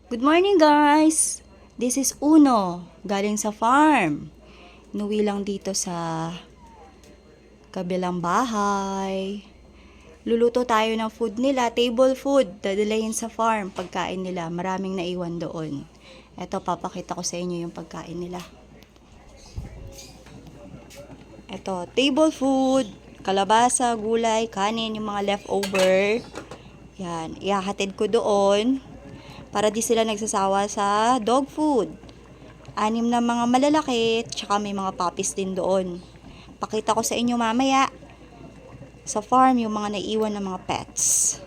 Good morning guys! This is Uno, galing sa farm. Inuwi lang dito sa kabilang bahay. Luluto tayo ng food nila, table food, dadalahin sa farm, pagkain nila. Maraming naiwan doon. Eto, papakita ko sa inyo yung pagkain nila. Eto, table food, kalabasa, gulay, kanin, yung mga leftover. Yan, ihahatid ko doon para di sila nagsasawa sa dog food. 6 na mga malalaki, tsaka may mga puppies din doon. Pakita ko sa inyo mamaya sa farm yung mga naiiwan ng mga pets.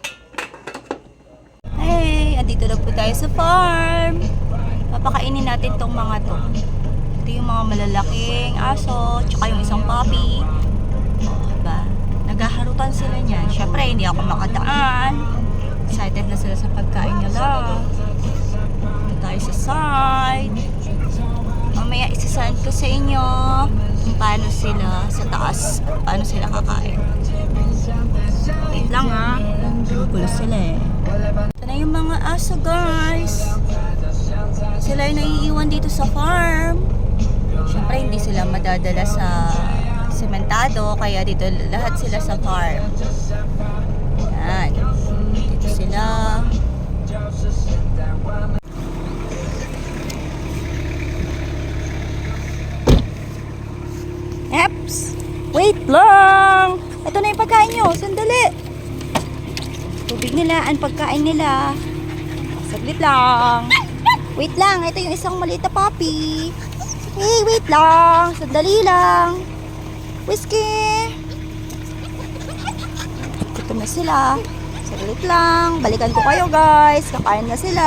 Hey, andito na po tayo sa farm. Papakainin natin tong mga to. Ito yung mga malalaking aso, tsaka yung isang puppy. Diba? Naghaharutan sila niyan. Syempre, hindi ako makadaan. Excited na sila sa pagkain nila. Dito tayo sa side. Mamaya isasend ko sa inyo kung paano sila sa taas, paano sila kakain. Wait lang ha. Gulo sila eh. Ito na yung mga aso guys. Sila yung naiiwan dito sa farm. Siyempre hindi sila madadala sa sementado, kaya dito lahat sila sa farm. Yan. Dito sila. Eps! Wait lang! Ito na yung pagkain nyo. Sandali! Tubig nila, ang pagkain nila. Saglit lang. Wait lang, ito yung isang maliit na puppy. Hey, wait lang. Sandali lang. Whiskey! Ito na sila. Saglit lang. Balikan ko kayo guys. Kakain na sila.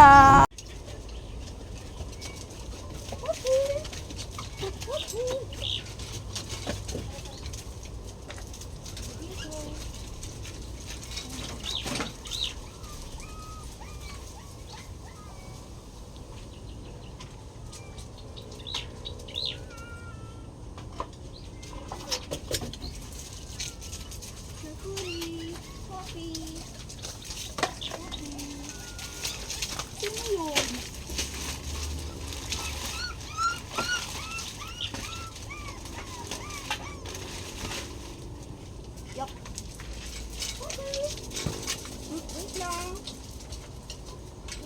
Wait lang.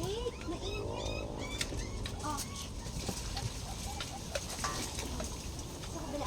Wait, mainit. Oh. Sa kabila.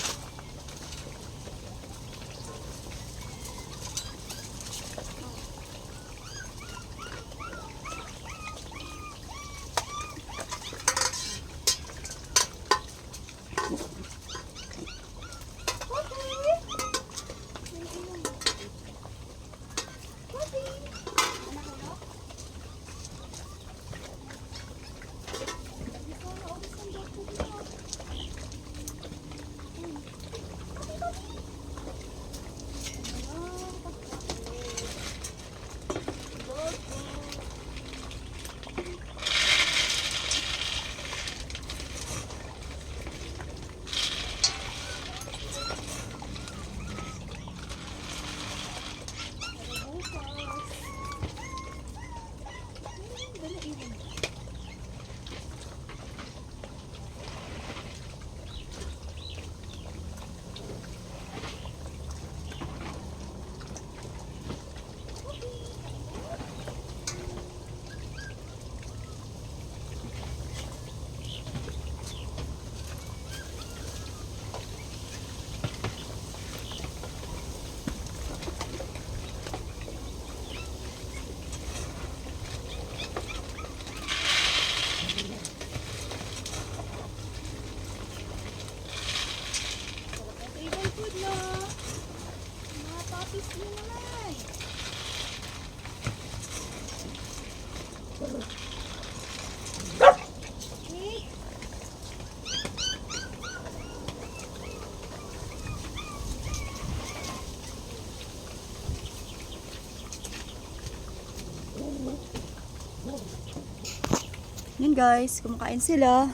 Yan guys, kumakain sila.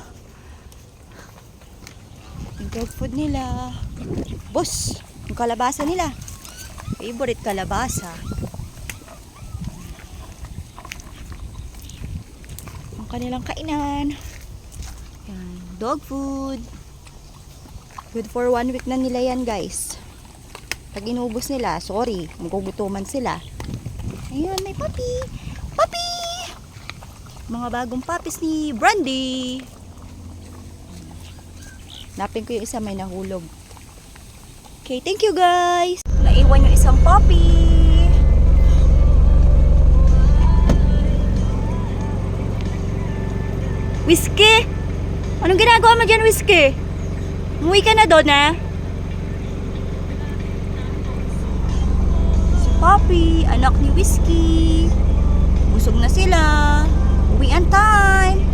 Yung dog food nila. Boss, yung kalabasa nila. Favorite kalabasa. Yung kanilang kainan. Yan, dog food. Good for 1 week na nila yan, guys. Pag inubos nila, sorry, magugutuman sila. Ayun, may puppy. Puppy! Mga bagong puppies ni Brandy. Napin ko yung isa, may nahulog. Okay, thank you guys. Naiwan yung isang puppy. Whiskey! Anong ginagawa mo dyan, Whiskey? Umuwi ka na doon, ha? Si Poppy, anak ni Whiskey. Busog na sila. Uwian time.